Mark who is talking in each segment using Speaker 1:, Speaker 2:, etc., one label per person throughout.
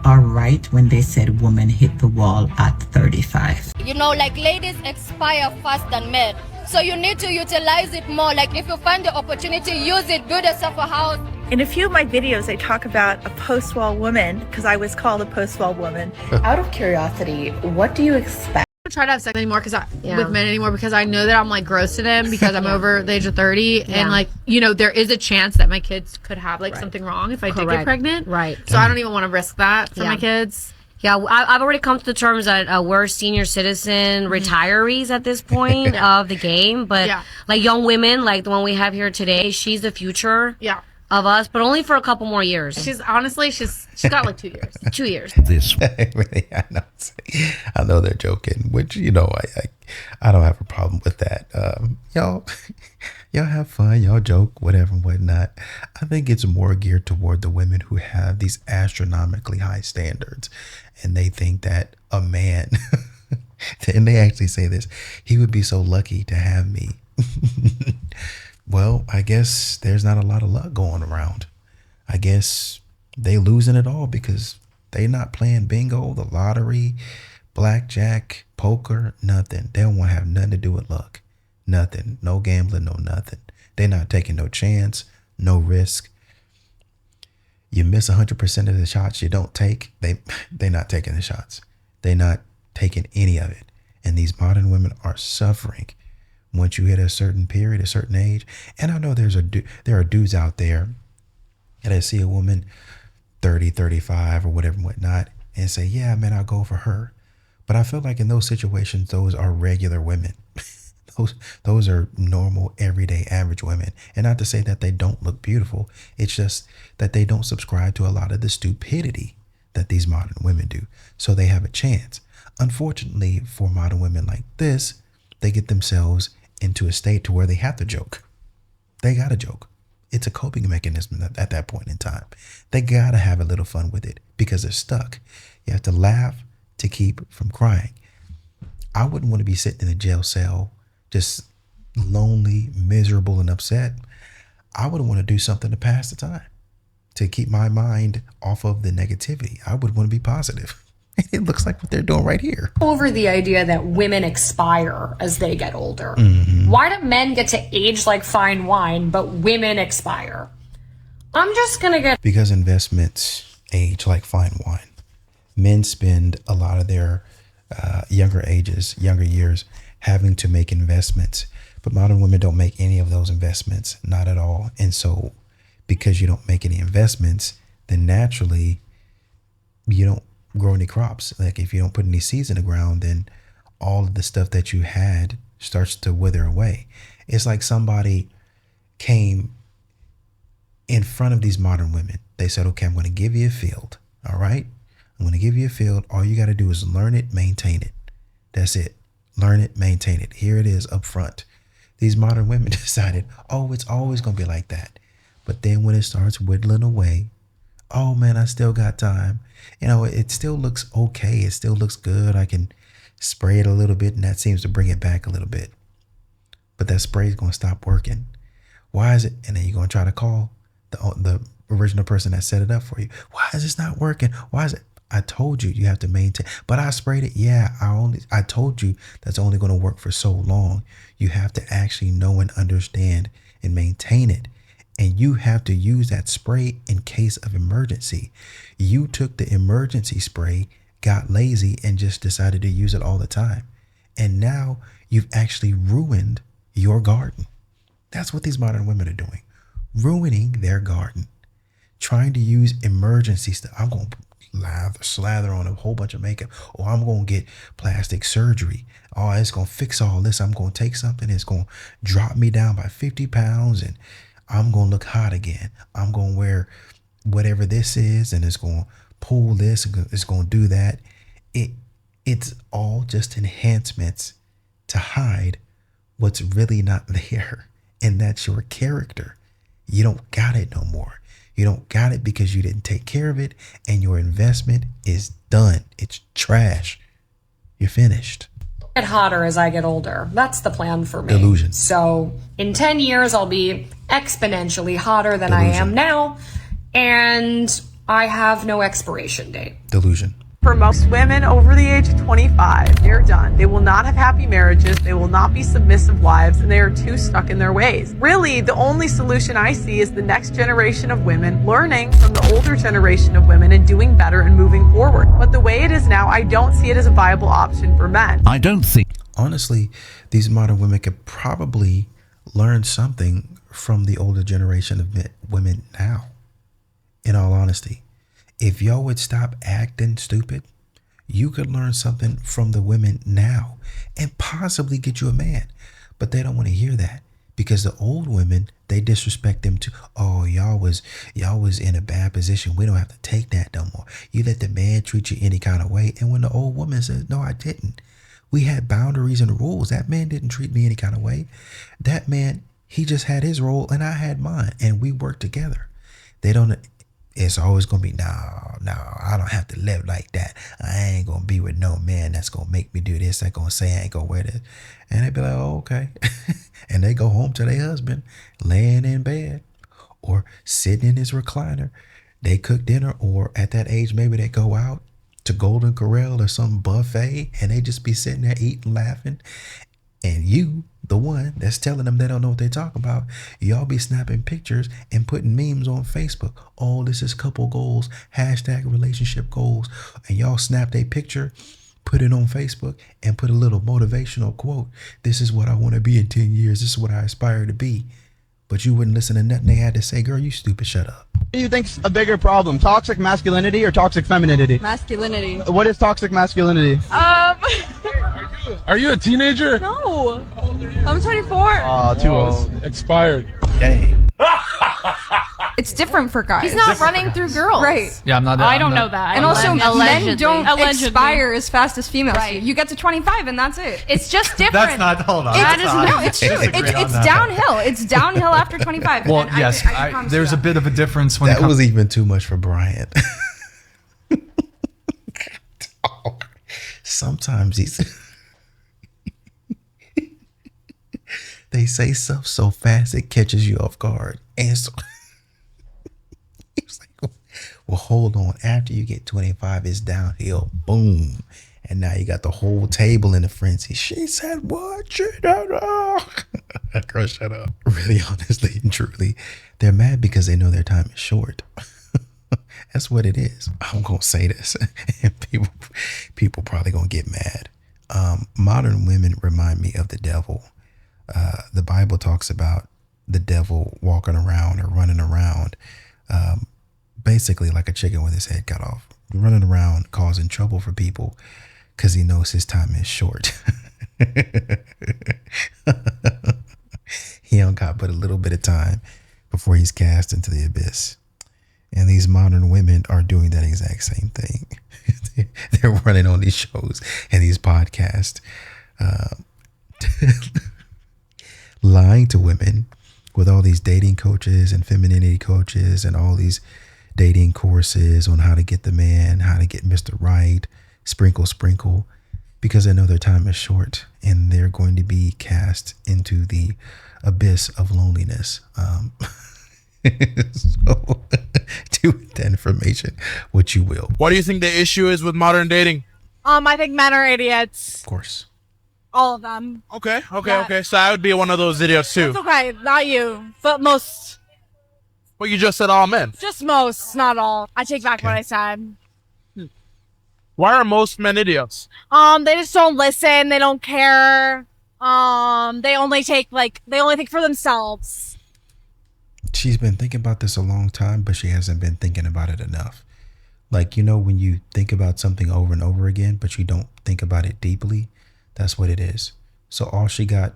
Speaker 1: are right when they said women hit the wall at 35.
Speaker 2: You know, like ladies expire faster than men. So you need to utilize it more. Like if you find the opportunity, use it, build yourself a house.
Speaker 3: In a few of my videos, I talk about a post-wall woman because I was called a post-wall woman. Out of curiosity, what do you expect?
Speaker 4: I don't try to have sex anymore with men anymore because I know that I'm like gross to them because I'm over the age of 30 and like, you know, there is a chance that my kids could have like something wrong if I did get pregnant.
Speaker 5: Right.
Speaker 4: So I don't even want to risk that for my kids.
Speaker 5: Yeah, I've already come to the terms that we're senior citizen retirees at this point of the game. But like young women, like the one we have here today, she's the future of us, but only for a couple more years.
Speaker 4: She's honestly, she's got like 2 years.
Speaker 5: 2 years.
Speaker 6: This really, I know they're joking, which, you know, I don't have a problem with that. Y'all have fun, y'all joke, whatever and whatnot. I think it's more geared toward the women who have these astronomically high standards, and they think that a man, and they actually say this, he would be so lucky to have me. Well, I guess there's not a lot of luck going around. I guess they losing it all because they not playing bingo, the lottery, blackjack, poker, nothing. They don't want to have nothing to do with luck. Nothing. No gambling, no nothing. They're not taking no chance, no risk. You miss 100% of the shots you don't take. They're not taking the shots. They're not taking any of it. And these modern women are suffering once you hit a certain period, a certain age. And I know there are dudes out there and I see a woman 30, 35 or whatever and whatnot and say, yeah, man, I'll go for her. But I feel like in those situations, those are regular women. Those are normal, everyday, average women. And not to say that they don't look beautiful. It's just that they don't subscribe to a lot of the stupidity that these modern women do. So they have a chance. Unfortunately, for modern women like this, they get themselves into a state to where they have to joke. They got to joke. It's a coping mechanism at that point in time. They got to have a little fun with it because they're stuck. You have to laugh to keep from crying. I wouldn't want to be sitting in a jail cell just lonely, miserable, and upset. I would want to do something to pass the time, to keep my mind off of the negativity. I would want to be positive. It looks like what they're doing right here.
Speaker 7: Over the idea that women expire as they get older. Why do men get to age like fine wine, but women expire? I'm just going to get...
Speaker 6: Because investments age like fine wine. Men spend a lot of their younger years, having to make investments. But modern women don't make any of those investments, not at all. And so because you don't make any investments, then naturally you don't grow any crops. Like if you don't put any seeds in the ground, then all of the stuff that you had starts to wither away. It's like somebody came in front of these modern women. They said, okay, I'm going to give you a field. All right. I'm going to give you a field. All you got to do is learn it, maintain it. That's it. Learn it, maintain it. Here it is up front. These modern women decided, oh, it's always going to be like that. But then when it starts whittling away, oh man, I still got time. You know, it still looks okay. It still looks good. I can spray it a little bit and that seems to bring it back a little bit. But that spray is going to stop working. Why is it? And then you're going to try to call the original person that set it up for you. Why is this not working? Why is it? I told you have to maintain, but I sprayed it. Yeah, I told you that's only going to work for so long. You have to actually know and understand and maintain it. And you have to use that spray in case of emergency. You took the emergency spray, got lazy, and just decided to use it all the time. And now you've actually ruined your garden. That's what these modern women are doing. Ruining their garden. Trying to use emergency stuff. I'm going to slather on a whole bunch of makeup, or I'm going to get plastic surgery. Oh, it's going to fix all this. I'm going to take something. It's going to drop me down by 50 pounds and I'm going to look hot again. I'm going to wear whatever this is and it's going to pull this. It's going to do that. It's all just enhancements to hide what's really not there. And that's your character. You don't got it no more. You don't got it because you didn't take care of it, and your investment is done. It's trash. You're finished.
Speaker 7: Get hotter as I get older. That's the plan for me.
Speaker 6: Delusion.
Speaker 7: So in 10 years, I'll be exponentially hotter than I am now. And I have no expiration date.
Speaker 6: Delusion.
Speaker 8: For most women over the age of 25, they're done. They will not have happy marriages, they will not be submissive wives, and they are too stuck in their ways. Really, the only solution I see is the next generation of women learning from the older generation of women and doing better and moving forward. But the way it is now, I don't see it as a viable option for men.
Speaker 9: I don't think.
Speaker 6: Honestly, these modern women could probably learn something from the older generation of women now. In all honesty, if y'all would stop acting stupid, you could learn something from the women now and possibly get you a man. But they don't want to hear that because the old women, they disrespect them too. Oh, y'all was in a bad position. We don't have to take that no more. You let the man treat you any kind of way. And when the old woman says, no, I didn't. We had boundaries and rules. That man didn't treat me any kind of way. That man, he just had his role and I had mine and we worked together. They don't. It's always going to be, no, I don't have to live like that. I ain't going to be with no man that's going to make me do this. That's going to say I ain't going to wear this. And they be like, oh, okay. And they go home to their husband laying in bed or sitting in his recliner. They cook dinner, or at that age, maybe they go out to Golden Corral or some buffet and they just be sitting there eating, laughing. And you, the one that's telling them they don't know what they talk about, y'all be snapping pictures and putting memes on Facebook. Oh, this is couple goals, hashtag relationship goals. And y'all snap a picture, put it on Facebook and put a little motivational quote. This is what I want to be in 10 years. This is what I aspire to be. But you wouldn't listen to nothing they had to say. Girl, you stupid, shut up.
Speaker 10: What do you think's a bigger problem? Toxic masculinity or toxic femininity?
Speaker 11: Masculinity.
Speaker 10: What is toxic masculinity?
Speaker 12: Are you a teenager?
Speaker 11: No. I'm 24.
Speaker 10: Too old.
Speaker 12: Expired.
Speaker 6: Dang.
Speaker 11: It's different for guys.
Speaker 4: He's not running through girls.
Speaker 11: Right.
Speaker 12: Yeah, I'm not.
Speaker 11: I don't know that. And also, men don't
Speaker 4: Allegedly.
Speaker 11: expire as fast as females
Speaker 4: Right.
Speaker 11: do. You get to 25 and that's it.
Speaker 4: It's just different.
Speaker 12: That's not. Hold on.
Speaker 11: No, it's true. It's downhill. It's downhill after 25.
Speaker 12: Well,
Speaker 11: And
Speaker 12: yes.
Speaker 11: I promise
Speaker 12: There's
Speaker 11: you
Speaker 12: a bit of a difference when it
Speaker 6: That
Speaker 12: comes.
Speaker 6: was even too much for Bryant. Sometimes they say stuff so fast it catches you off guard. And so he was like, well, hold on. After you get 25, it's downhill. Boom. And now you got the whole table in a frenzy. She said, what? She don't know. Girl, shut up. Really, honestly and truly, they're mad because they know their time is short. That's what it is. I'm going to say this. And people probably going to get mad. Modern women remind me of the devil. The Bible talks about the devil walking around or running around, basically like a chicken with his head cut off, running around causing trouble for people because he knows his time is short. He don't got but a little bit of time before he's cast into the abyss. And these modern women are doing that exact same thing. They're running on these shows and these podcasts, lying to women with all these dating coaches and femininity coaches and all these dating courses on how to get the man, how to get Mr. Right, sprinkle, because they know their time is short and they're going to be cast into the abyss of loneliness. So do with that information what you will.
Speaker 12: What do you think the issue is with modern dating?
Speaker 13: I think men are idiots.
Speaker 6: Of course.
Speaker 13: All of them.
Speaker 12: Okay. So I would be one of those idiots too.
Speaker 13: It's okay, not you, but most.
Speaker 12: Well, you just said all men.
Speaker 13: Just most, not all. I take back what I said.
Speaker 12: Why are most men idiots?
Speaker 13: They just don't listen. They don't care. They only think for themselves.
Speaker 6: She's been thinking about this a long time, but she hasn't been thinking about it enough. Like, you know, when you think about something over and over again, but you don't think about it deeply, that's what it is. So all she got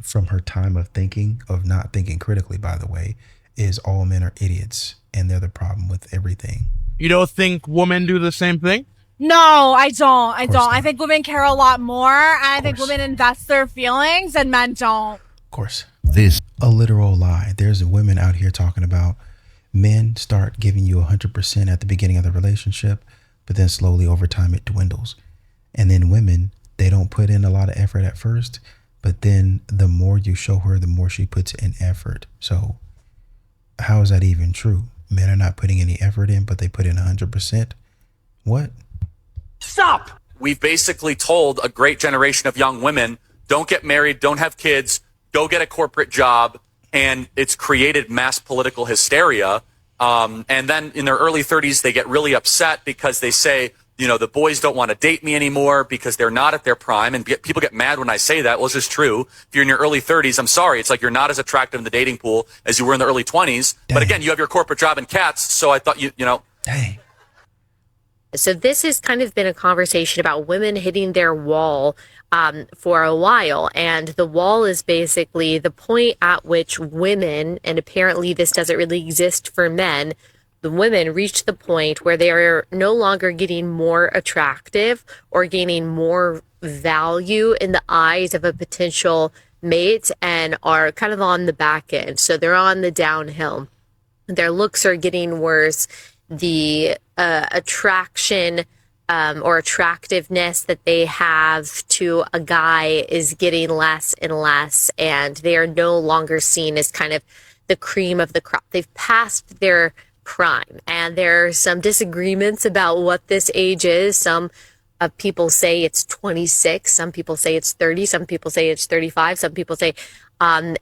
Speaker 6: from her time of thinking, of not thinking critically, by the way, is all men are idiots and they're the problem with everything.
Speaker 12: You don't think women do the same thing?
Speaker 13: No, I don't. I think women care a lot more. And I think women invest their feelings and men don't.
Speaker 6: Of course. This a literal lie. There's women out here talking about men start giving you 100% at the beginning of the relationship, but then slowly over time it dwindles. And then women, they don't put in a lot of effort at first, but then the more you show her, the more she puts in effort. So how is that even true? men are not putting any effort in, but they put in 100%. What?
Speaker 9: Stop! We've basically told a great generation of young women, don't get married, don't have kids, go get a corporate job. And it's created mass political hysteria. And then in their early 30s, they get really upset because they say, you know, the boys don't want to date me anymore because they're not at their prime. And people get mad when I say that. Well, it's just true. If you're in your early 30s, I'm sorry. It's like you're not as attractive in the dating pool as you were in the early 20s. Dang. But again, you have your corporate job and cats. So I thought, you know.
Speaker 6: Dang.
Speaker 5: So this has kind of been a conversation about women hitting their wall for a while. And the wall is basically the point at which women, and apparently this doesn't really exist for men, the women reach the point where they are no longer getting more attractive or gaining more value in the eyes of a potential mate and are kind of on the back end. So they're on the downhill. Their looks are getting worse. The attraction or attractiveness that they have to a guy is getting less and less, and they are no longer seen as kind of the cream of the crop. They've passed their prime, and there are some disagreements about what this age is. Some people say it's 26, some people say it's 30, some people say it's 35, some people say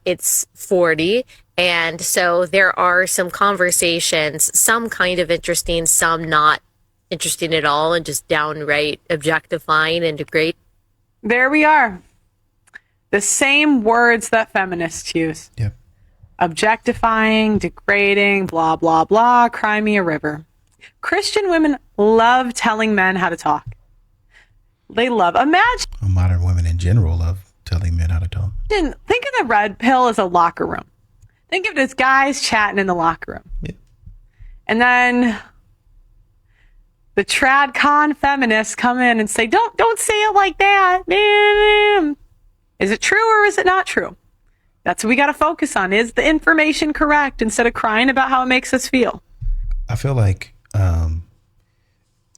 Speaker 5: it's 40. And so there are some conversations, some kind of interesting, some not interesting at all, and just downright objectifying and degrading.
Speaker 8: There we are. The same words that feminists use.
Speaker 6: Yep.
Speaker 8: Objectifying, degrading, blah, blah, blah, cry me a river. Christian women love telling men how to talk. They love, imagine.
Speaker 6: Modern women in general love telling men how to talk.
Speaker 8: Think of the red pill as a locker room. Think of it as guys chatting in the locker room.
Speaker 6: Yep.
Speaker 8: And then the trad con feminists come in and say, don't say it like that. Is it true or is it not true? That's what we got to focus on. Is the information correct instead of crying about how it makes us feel?
Speaker 6: I feel like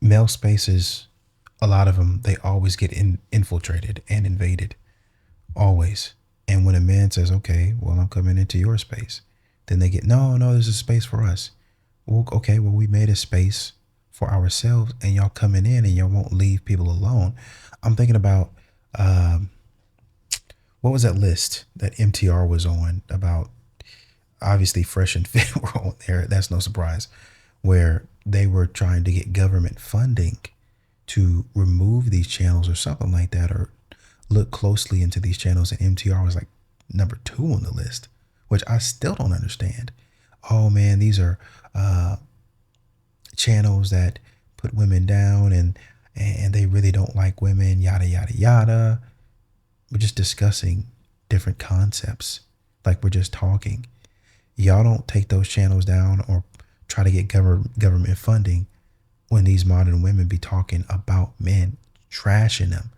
Speaker 6: male spaces, a lot of them, they always get infiltrated and invaded. Always. And when a man says, okay, well, I'm coming into your space, then they get, no, there's a space for us. Well, okay, well, we made a space for ourselves and y'all coming in and y'all won't leave people alone. I'm thinking about, what was that list that MTR was on about? Obviously Fresh and Fit were on there. That's no surprise, where they were trying to get government funding to remove these channels or something like that, or look closely into these channels, and MTR was like number 2 on the list, which I still don't understand. Oh man, these are channels that put women down and they really don't like women, yada, yada, yada. We're just discussing different concepts. Like we're just talking. Y'all don't take those channels down or try to get government funding when these modern women be talking about men, trashing them.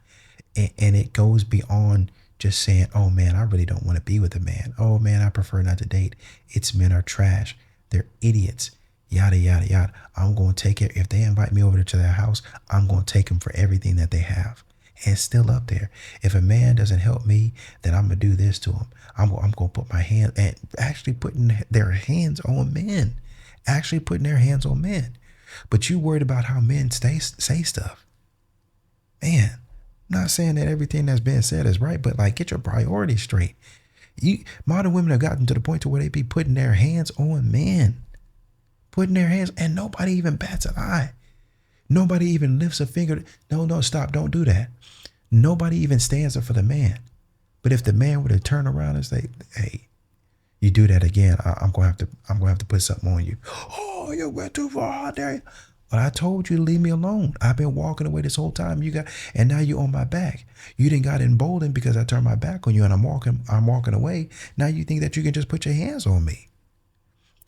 Speaker 6: And it goes beyond just saying, oh man, I really don't want to be with a man. Oh man, I prefer not to date. It's men are trash. They're idiots. Yada, yada, yada. I'm going to take it. If they invite me over to their house, I'm going to take them for everything that they have. And it's still up there. If a man doesn't help me, then I'm going to do this to him. I'm going to put my hand, and actually putting their hands on men. Actually putting their hands on men. But you worried about how men say stuff. Man, I'm not saying that everything that's being said is right, but like, get your priorities straight. Modern women have gotten to the point to where they be putting their hands on men. Putting their hands, and nobody even bats an eye. Nobody even lifts a finger. No, stop, don't do that. Nobody even stands up for the man. But if the man were to turn around and say, hey, you do that again, I'm gonna have to put something on you. Oh, you went too far, how dare you? But I told you to leave me alone. I've been walking away this whole time. And now you're on my back. You didn't got emboldened because I turned my back on you and I'm walking away. Now you think that you can just put your hands on me.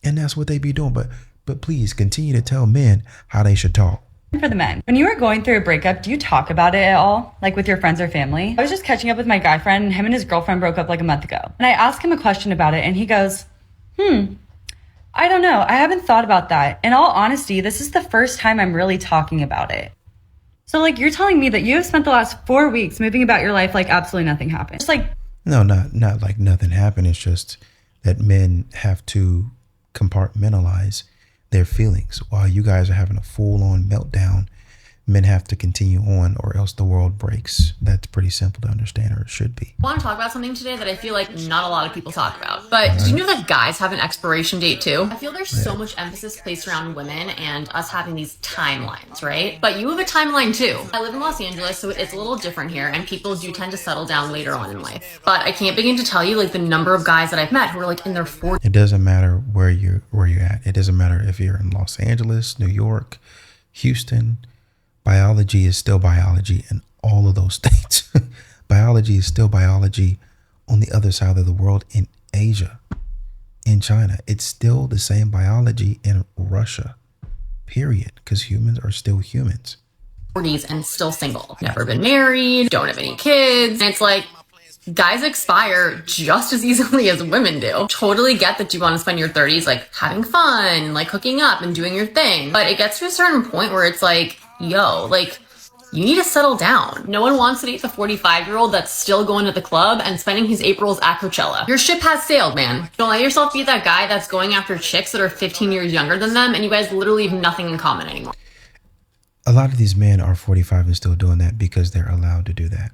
Speaker 6: And that's what they be doing. But please continue to tell men how they should talk.
Speaker 11: For the men, when you were going through a breakup, do you talk about it at all? Like with your friends or family? I was just catching up with my guy friend, and him and his girlfriend broke up like a month ago. And I asked him a question about it and he goes, I don't know. I haven't thought about that. In all honesty, this is the first time I'm really talking about it. So like, you're telling me that you have spent the last 4 weeks moving about your life like absolutely nothing happened. Just like,
Speaker 6: no, not like nothing happened. It's just that men have to compartmentalize their feelings while you guys are having a full-on meltdown. Men have to continue on or else the world breaks. That's pretty simple to understand, or it should be.
Speaker 14: I want to talk about something today that I feel like not a lot of people talk about. But did you know that guys have an expiration date too? I feel there's so much emphasis placed around women and us having these timelines, right? But you have a timeline too. I live in Los Angeles, so it's a little different here, and people do tend to settle down later on in life. But I can't begin to tell you like the number of guys that I've met who are like in their 40s.
Speaker 6: It doesn't matter where you're at. It doesn't matter if you're in Los Angeles, New York, Houston. Biology is still biology in all of those states. Biology is still biology on the other side of the world, in Asia, in China. It's still the same biology in Russia, period, because humans are still humans.
Speaker 14: 40s and still single. Never been married, don't have any kids. And it's like, guys expire just as easily as women do. Totally get that you want to spend your 30s like having fun, like hooking up and doing your thing. But it gets to a certain point where it's like, yo, like, you need to settle down. No one wants to date the 45-year-old that's still going to the club and spending his Aprils at Coachella. Your ship has sailed, man. Don't let yourself be that guy that's going after chicks that are 15 years younger than them and you guys literally have nothing in common anymore.
Speaker 6: A lot of these men are 45 and still doing that because they're allowed to do that.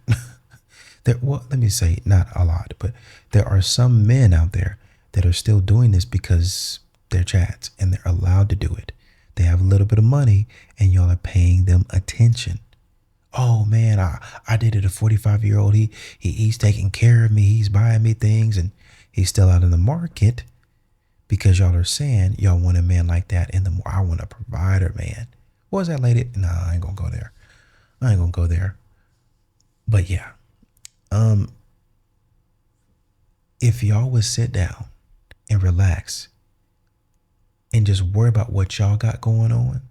Speaker 6: Well, let me say, not a lot, but there are some men out there that are still doing this because they're chads and they're allowed to do it. They have a little bit of money and y'all are paying them attention. Oh man, I dated a 45-year-old. He's taking care of me. He's buying me things and he's still out in the market because y'all are saying y'all want a man like that. And I want a provider, man. What was that lady? Nah, I ain't gonna go there. But yeah, if y'all would sit down and relax and just worry about what y'all got going on,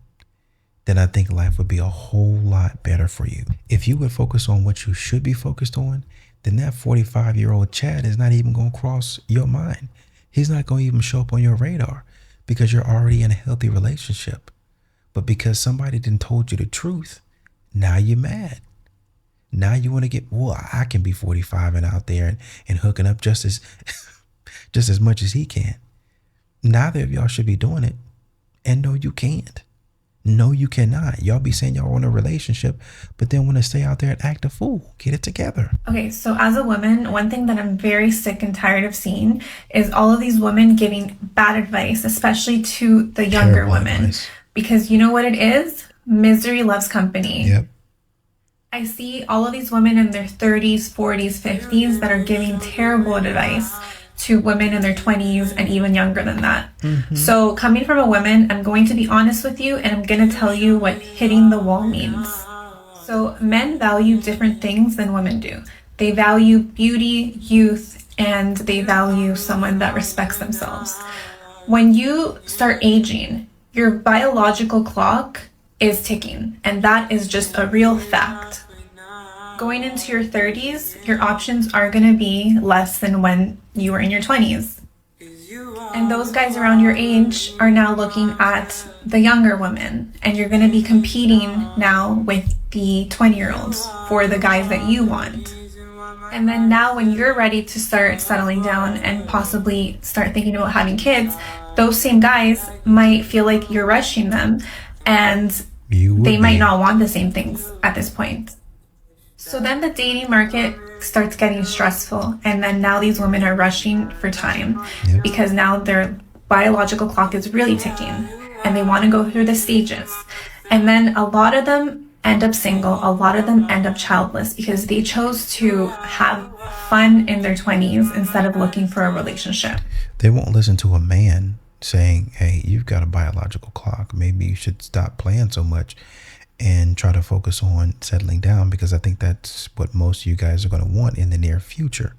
Speaker 6: then I think life would be a whole lot better for you. If you would focus on what you should be focused on, then that 45-year-old Chad is not even going to cross your mind. He's not going to even show up on your radar because you're already in a healthy relationship. But because somebody didn't told you the truth, now you're mad. Now you want to get, well, I can be 45 and out there and hooking up just as much as he can. Neither of y'all should be doing it. And no, you can't. No, you cannot. Y'all be saying y'all want a relationship, but then want to stay out there and act a fool. Get it together.
Speaker 15: Okay, so as a woman, one thing that I'm very sick and tired of seeing is all of these women giving bad advice, especially to the younger women. Advice. Because you know what it is? Misery loves company.
Speaker 6: Yep.
Speaker 15: I see all of these women in their 30s, 40s, 50s that are giving terrible advice to women in their 20s and even younger than that. Mm-hmm. So coming from a woman, I'm going to be honest with you and I'm going to tell you what hitting the wall means. So men value different things than women do. They value beauty, youth, and they value someone that respects themselves. When you start aging, your biological clock is ticking, and that is just a real fact. Going into your 30s, your options are going to be less than when you were in your 20s. And those guys around your age are now looking at the younger women, and you're going to be competing now with the 20-year-olds for the guys that you want. And then now when you're ready to start settling down and possibly start thinking about having kids, those same guys might feel like you're rushing them, and they might not want the same things at this point. So then the dating market starts getting stressful, and then now these women are rushing for time because now their biological clock is really ticking and they want to go through the stages. And then a lot of them end up single, a lot of them end up childless because they chose to have fun in their 20s instead of looking for a relationship.
Speaker 6: They won't listen to a man saying, hey, you've got a biological clock. Maybe you should stop playing so much and try to focus on settling down, because I think that's what most of you guys are going to want in the near future.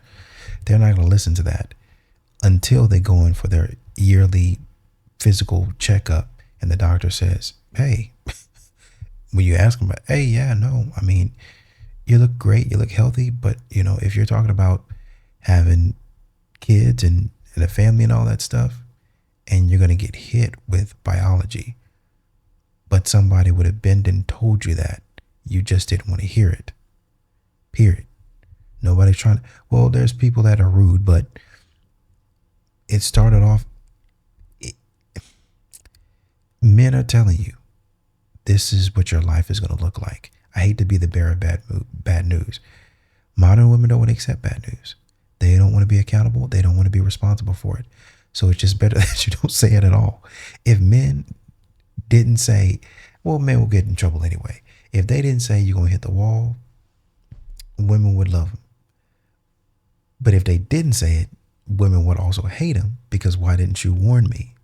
Speaker 6: They're not going to listen to that until they go in for their yearly physical checkup and the doctor says, hey, when you ask them, hey, yeah, no, I mean, you look great, you look healthy, but you know, if you're talking about having kids and a family and all that stuff, and you're going to get hit with biology, but somebody would have been and told you that, you just didn't want to hear it. Period. Nobody's trying to, well, there's people that are rude, but it started off, Men are telling you this is what your life is going to look like. I hate to be the bearer of bad news. Modern women don't want to accept bad news. They don't want to be accountable. They don't want to be responsible for it. So it's just better that you don't say it at all. If men didn't say, well, men will get in trouble anyway. If they didn't say you're going to hit the wall, women would love them. But if they didn't say it, women would also hate them because why didn't you warn me?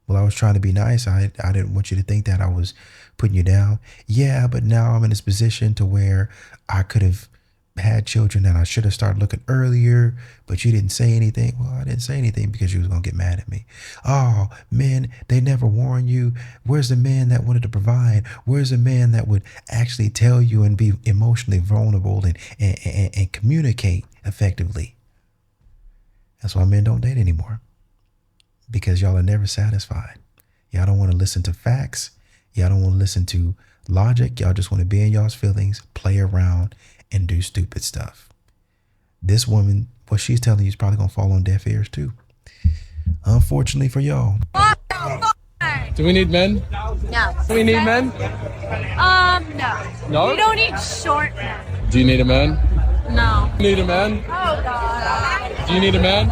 Speaker 6: Well, I was trying to be nice. I didn't want you to think that I was putting you down. Yeah, but now I'm in this position to where I could have had children and I should have started looking earlier, but you didn't say anything. Well, I didn't say anything because you was going to get mad at me. Oh, men, they never warn you. Where's the man that wanted to provide? Where's the man that would actually tell you and be emotionally vulnerable and communicate effectively? That's why men don't date anymore. Because y'all are never satisfied. Y'all don't want to listen to facts. Y'all don't want to listen to logic. Y'all just want to be in y'all's feelings, play around, and do stupid stuff. This woman, what she's telling you is probably going to fall on deaf ears too. Unfortunately for y'all.
Speaker 16: Do we need men?
Speaker 13: No.
Speaker 16: Do we need men?
Speaker 13: No.
Speaker 16: No?
Speaker 13: We don't need short men.
Speaker 16: Do you need a man?
Speaker 13: No.
Speaker 16: Do you need a man?
Speaker 13: Oh, God.
Speaker 16: Do you need a man?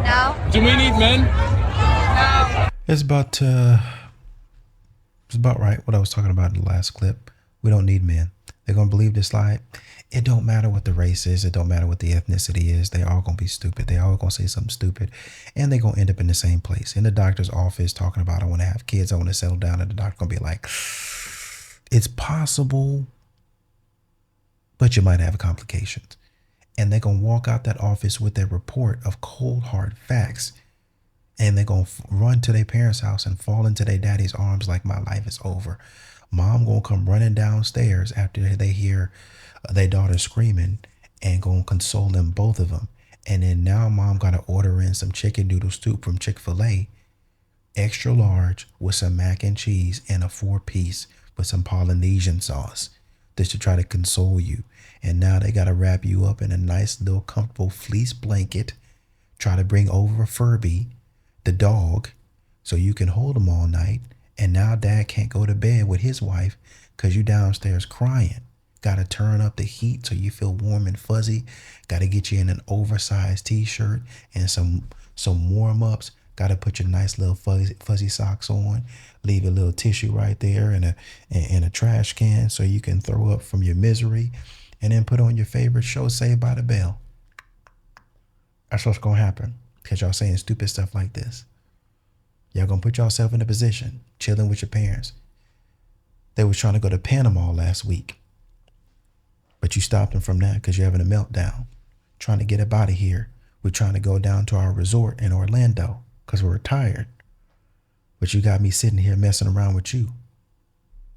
Speaker 13: No.
Speaker 16: Do we need men?
Speaker 13: No.
Speaker 6: It's about right what I was talking about in the last clip. We don't need men. They're going to believe this lie. It don't matter what the race is. It don't matter what the ethnicity is. They all going to be stupid. They all going to say something stupid. And they're going to end up in the same place. In the doctor's office talking about, I want to have kids. I want to settle down. And the doctor going to be like, it's possible, but you might have complications. And they're going to walk out that office with a report of cold, hard facts. And they're going to run to their parents' house and fall into their daddy's arms like my life is over. Mom going to come running downstairs after they hear their daughter screaming and going to console them, both of them. And then now mom got to order in some chicken noodle soup from Chick-fil-A, extra large with some mac and cheese and a 4-piece with some Polynesian sauce just to try to console you. And now they got to wrap you up in a nice little comfortable fleece blanket, try to bring over a Furby, the dog, so you can hold him all night. And now dad can't go to bed with his wife because you downstairs crying. Got to turn up the heat so you feel warm and fuzzy. Got to get you in an oversized t-shirt and some warm-ups. Got to put your nice little fuzzy socks on. Leave a little tissue right there and a trash can so you can throw up from your misery. And then put on your favorite show, Saved by the Bell. That's what's going to happen because y'all saying stupid stuff like this. Y'all going to put yourself in a position, chilling with your parents. They was trying to go to Panama last week. But you stopped them from that because you're having a meltdown. Trying to get up out of here. We're trying to go down to our resort in Orlando because we're tired. But you got me sitting here messing around with you.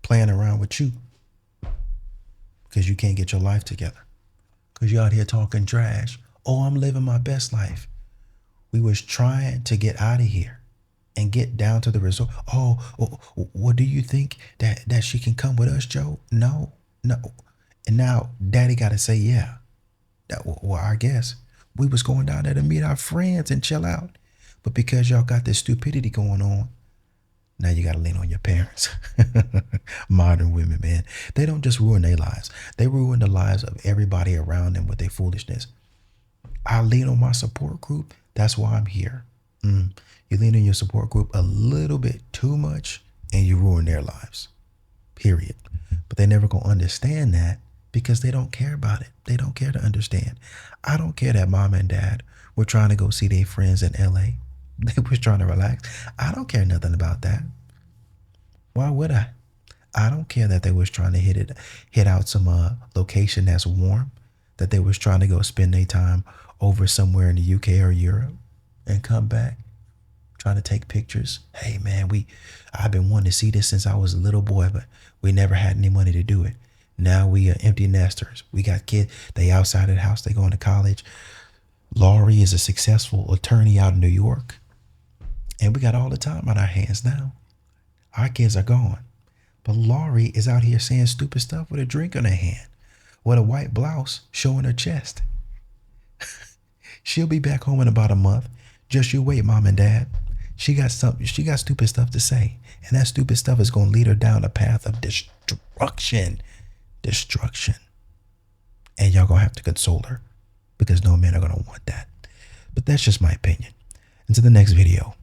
Speaker 6: Playing around with you. Because you can't get your life together. Because you're out here talking trash. Oh, I'm living my best life. We was trying to get out of here and get down to the resort. Oh, what do you think that she can come with us, Joe? No. And now daddy got to say, yeah. Well, I guess we was going down there to meet our friends and chill out. But because y'all got this stupidity going on, now you got to lean on your parents. Modern women, man. They don't just ruin their lives. They ruin the lives of everybody around them with their foolishness. I lean on my support group. That's why I'm here. You lean on your support group a little bit too much and you ruin their lives. Period. But they never gonna understand that because they don't care about it. They don't care to understand. I don't care that mom and dad were trying to go see their friends in LA. They was trying to relax. I don't care nothing about that. Why would I? I don't care that they was trying to hit out some location that's warm, that they was trying to go spend their time over somewhere in the UK or Europe and come back, trying to take pictures. Hey man, I've been wanting to see this since I was a little boy, but we never had any money to do it. Now we are empty nesters. We got kids. They outside of the house. They going to college. Laurie is a successful attorney out in New York. And we got all the time on our hands now. Our kids are gone. But Laurie is out here saying stupid stuff with a drink in her hand, with a white blouse showing her chest. She'll be back home in about a month. Just you wait, mom and dad. She got stupid stuff to say. And that stupid stuff is going to lead her down a path of destruction. And y'all going to have to console her because no men are going to want that. But that's just my opinion. Until the next video.